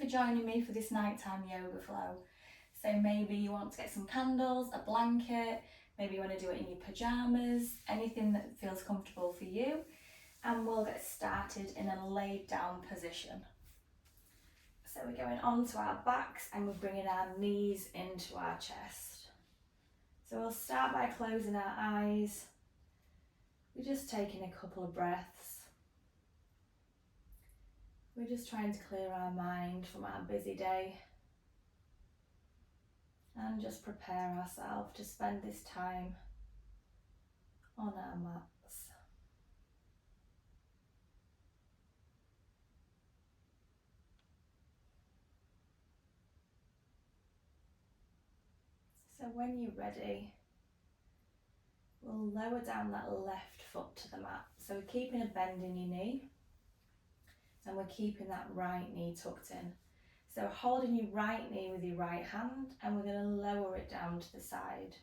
joining me for this nighttime yoga flow. So maybe you want to get some candles, a blanket, maybe you want to do it in your pyjamas, anything that feels comfortable for you. And we'll get started in a laid down position. So we're going onto our backs and we're bringing our knees into our chest. So we'll start by closing our eyes. We're just taking a couple of breaths. We're just trying to clear our mind from our busy day and just prepare ourselves to spend this time on our mats. So when you're ready, we'll lower down that left foot to the mat. So we're keeping a bend in your knee and we're keeping that right knee tucked in. So holding your right knee with your right hand and we're going to lower it down to the side.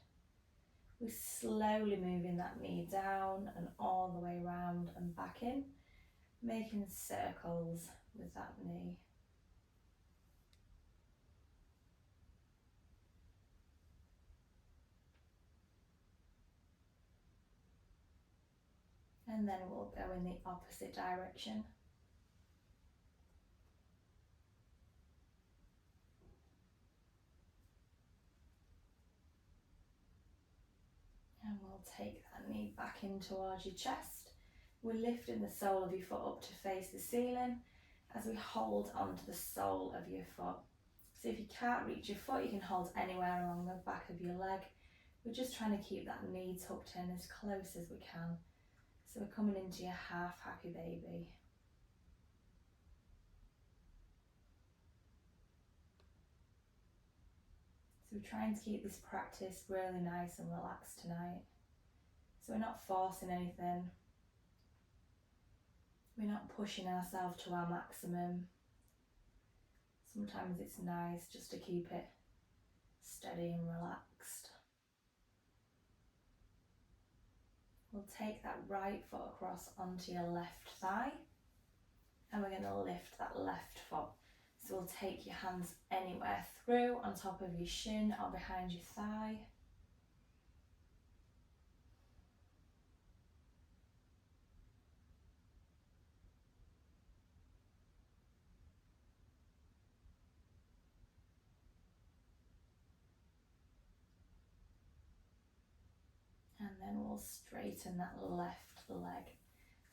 We're slowly moving that knee down and all the way around and back in, making circles with that knee. And then we'll go in the opposite direction. And we'll take that knee back in towards your chest. We're lifting the sole of your foot up to face the ceiling as we hold onto the sole of your foot. So if you can't reach your foot, you can hold anywhere along the back of your leg. We're just trying to keep that knee tucked in as close as we can. So we're coming into your half happy baby. So we're trying to keep this practice really nice and relaxed tonight. So we're not forcing anything. We're not pushing ourselves to our maximum. Sometimes it's nice just to keep it steady and relaxed. We'll take that right foot across onto your left thigh and we're going to lift that left foot. So we'll take your hands anywhere through, on top of your shin or behind your thigh. And then we'll straighten that left leg.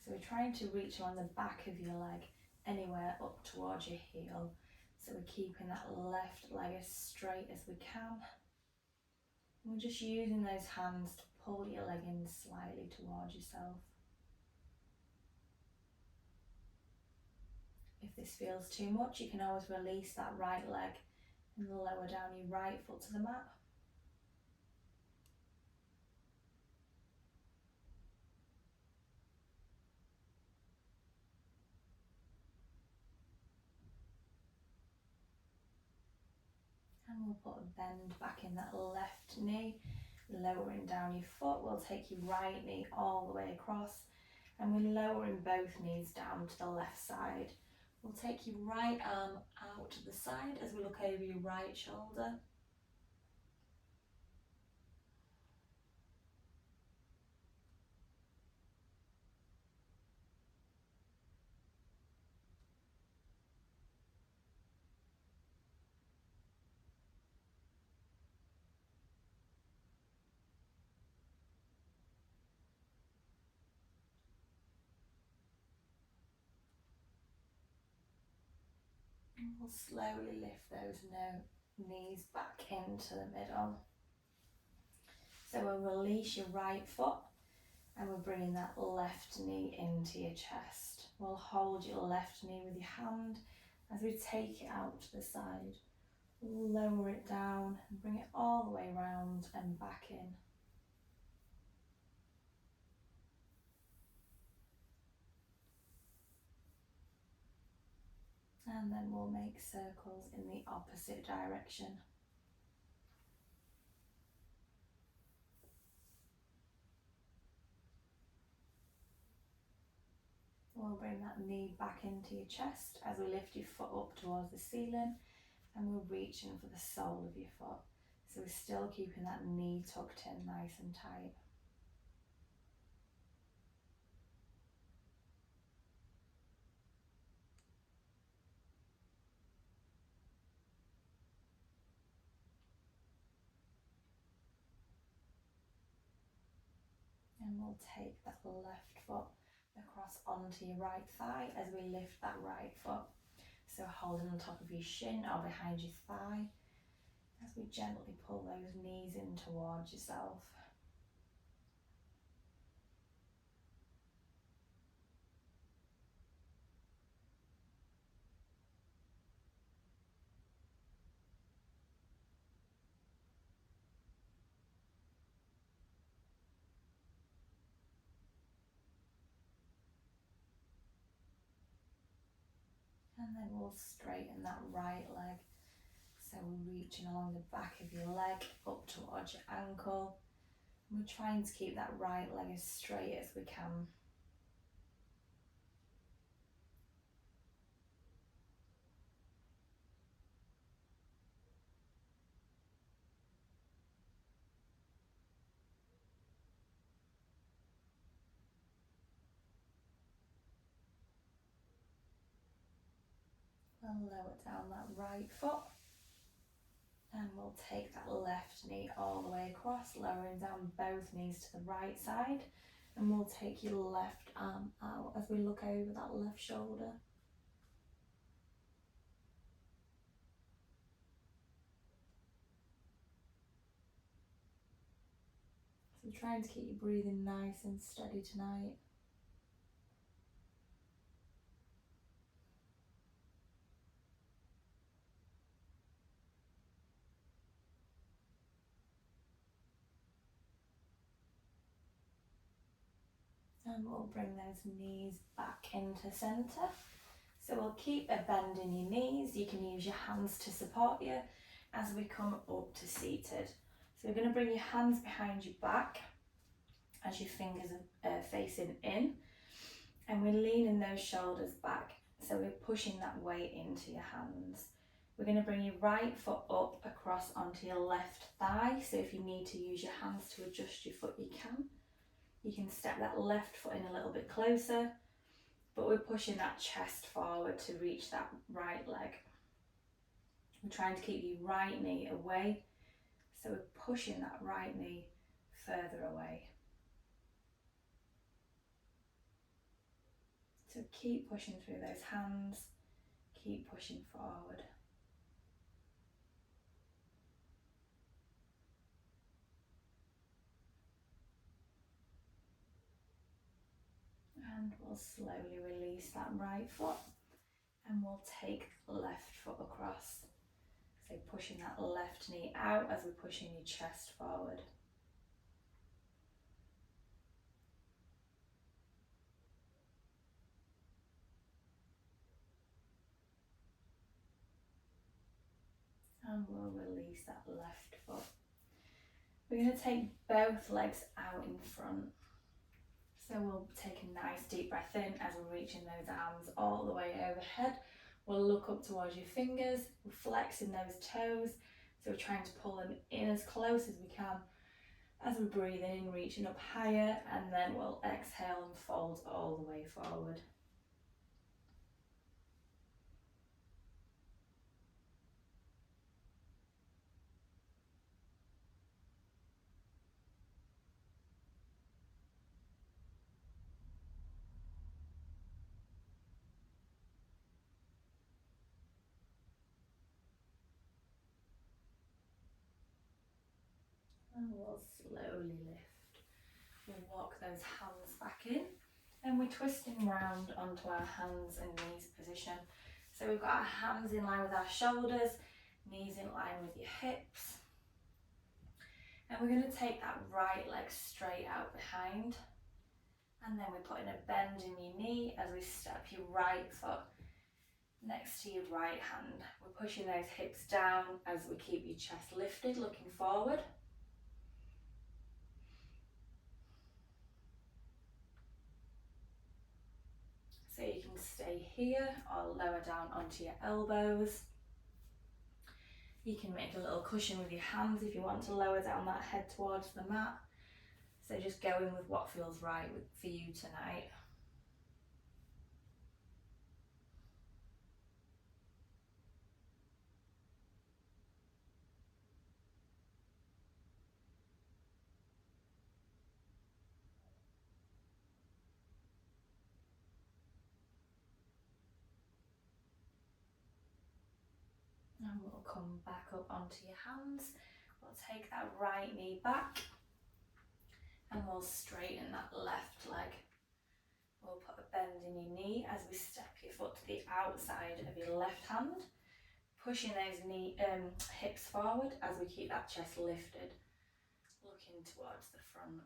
So we're trying to reach on the back of your leg, anywhere up towards your heel. So we're keeping that left leg as straight as we can. And we're just using those hands to pull your leg in slightly towards yourself. If this feels too much, you can always release that right leg and lower down your right foot to the mat. And we'll put a bend back in that left knee, lowering down your foot. We'll take your right knee all the way across and we're lowering both knees down to the left side. We'll take your right arm out to the side as we look over your right shoulder. And we'll slowly lift those knees back into the middle. So we'll release your right foot and we're bringing that left knee into your chest. We'll hold your left knee with your hand as we take it out to the side. We'll lower it down and bring it all the way around and back in. And then we'll make circles in the opposite direction. We'll we'll bring that knee back into your chest as we lift your foot up towards the ceiling, and we're reaching for the sole of your foot. So we're still keeping that knee tucked in nice and tight. And we'll take that left foot across onto your right thigh as we lift that right foot. So holding on top of your shin or behind your thigh as we gently pull those knees in towards yourself. And then we'll straighten that right leg. So we're reaching along the back of your leg up towards your ankle. And we're trying to keep that right leg as straight as we can. And lower down that right foot. And we'll take that left knee all the way across, lowering down both knees to the right side. And we'll take your left arm out as we look over that left shoulder. So trying to keep your breathing nice and steady tonight. And we'll bring those knees back into centre. So we'll keep a bend in your knees. You can use your hands to support you as we come up to seated. So we're going to bring your hands behind your back as your fingers are facing in. And we're leaning those shoulders back. So we're pushing that weight into your hands. We're going to bring your right foot up across onto your left thigh. So if you need to use your hands to adjust your foot, you can. You can step that left foot in a little bit closer, but we're pushing that chest forward to reach that right leg. We're trying to keep your right knee away, so we're pushing that right knee further away. So keep pushing through those hands, keep pushing forward. And we'll slowly release that right foot and we'll take the left foot across. So pushing that left knee out as we're pushing your chest forward. And we'll release that left foot. We're going to take both legs out in front. So we'll take a nice deep breath in as we're reaching those arms all the way overhead. We'll look up towards your fingers, we're flexing those toes. So we're trying to pull them in as close as we can as we breathe in, reaching up higher, and then we'll exhale and fold all the way forward. And we'll slowly lift. We'll walk those hands back in and we're twisting round onto our hands and knees position. So we've got our hands in line with our shoulders, knees in line with your hips. And we're going to take that right leg straight out behind. And then we're putting a bend in your knee as we step your right foot next to your right hand. We're pushing those hips down as we keep your chest lifted, looking forward. So you here or lower down onto your elbows. You can make a little cushion with your hands if you want to lower down that head towards the mat. So just go in with what feels right for you tonight. And we'll come back up onto your hands. We'll take that right knee back and we'll straighten that left leg. We'll put a bend in your knee as we step your foot to the outside of your left hand, pushing those hips forward as we keep that chest lifted, looking towards the front.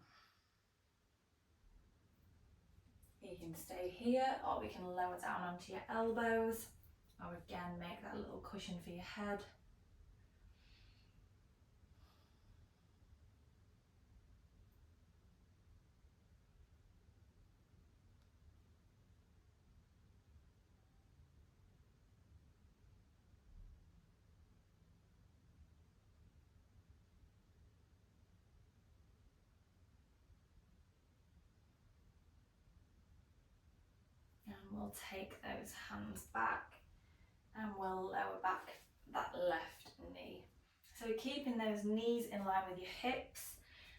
You can stay here or we can lower down onto your elbows, or again make that little cushion for your head. And we'll take those hands back and we'll lower back that left knee. So we're keeping those knees in line with your hips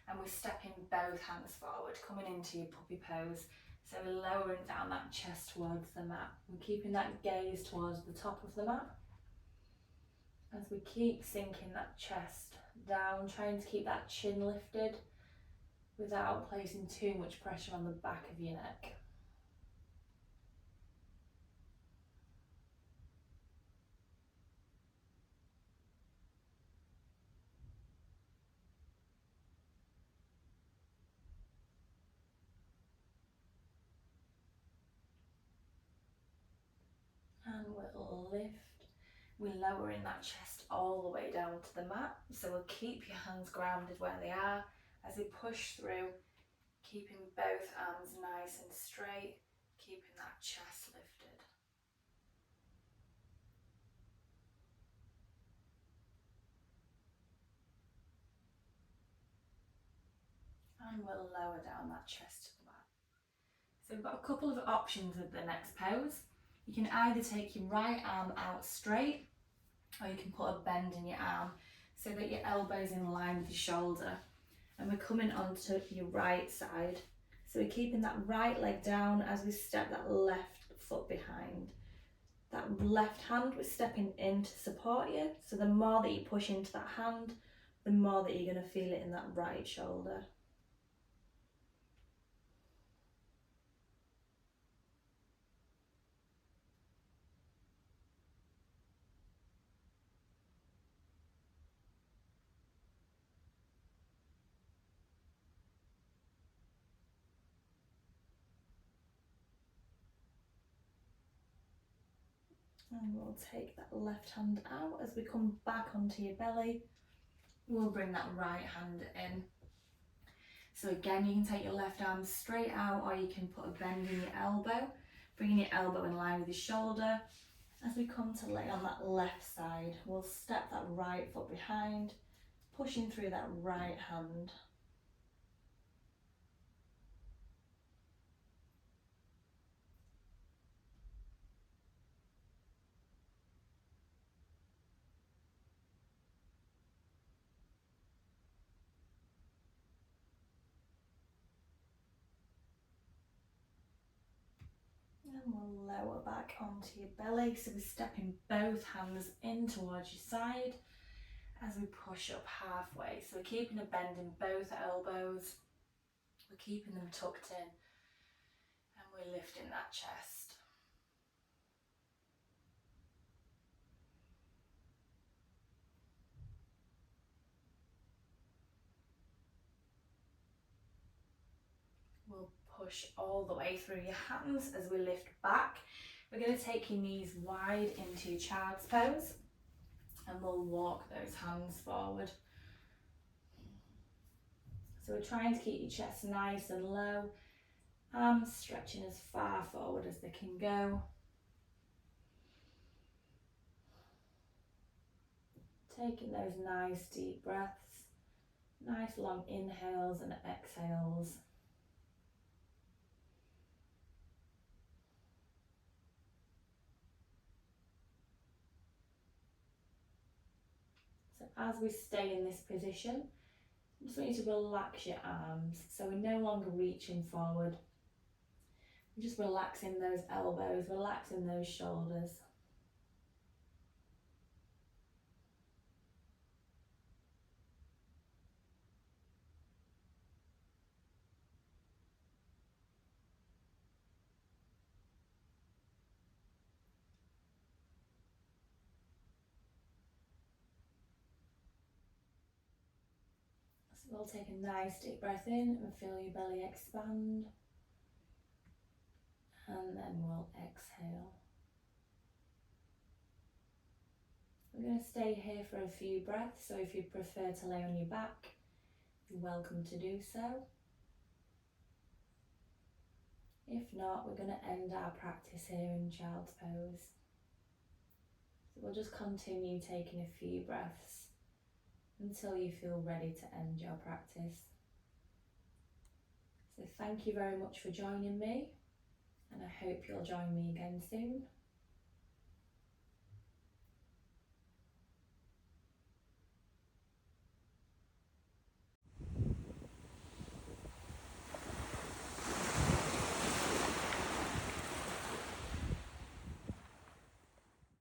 and we're stepping both hands forward, coming into your puppy pose. So we're lowering down that chest towards the mat. We're keeping that gaze towards the top of the mat. As we keep sinking that chest down, trying to keep that chin lifted without placing too much pressure on the back of your neck. And we'll lift. We're lowering that chest all the way down to the mat. So we'll keep your hands grounded where they are as we push through, keeping both arms nice and straight, keeping that chest lifted. And we'll lower down that chest to the mat. So we've got a couple of options with the next pose. You can either take your right arm out straight, or you can put a bend in your arm so that your elbow's in line with your shoulder. And we're coming onto your right side. So we're keeping that right leg down as we step that left foot behind. That left hand, we're stepping in to support you. So the more that you push into that hand, the more that you're going to feel it in that right shoulder. And we'll take that left hand out as we come back onto your belly. We'll bring that right hand in. So again, you can take your left arm straight out, or you can put a bend in your elbow, bringing your elbow in line with your shoulder. As we come to lay on that left side, we'll step that right foot behind, pushing through that right hand. And we'll lower back onto your belly. So we're stepping both hands in towards your side as we push up halfway. So we're keeping a bend in both elbows. We're keeping them tucked in. And we're lifting that chest. We'll push all the way through your hands as we lift back. We're going to take your knees wide into your child's pose and we'll walk those hands forward. So we're trying to keep your chest nice and low, arms stretching as far forward as they can go. Taking those nice deep breaths, nice long inhales and exhales. So as we stay in this position, I just want you to relax your arms. So we're no longer reaching forward. We're just relaxing those elbows, relaxing those shoulders. So we'll take a nice deep breath in and feel your belly expand. And then we'll exhale. We're going to stay here for a few breaths, so if you prefer to lay on your back, you're welcome to do so. If not, we're going to end our practice here in child's pose. So we'll just continue taking a few breaths until you feel ready to end your practice. So thank you very much for joining me, and I hope you'll join me again soon.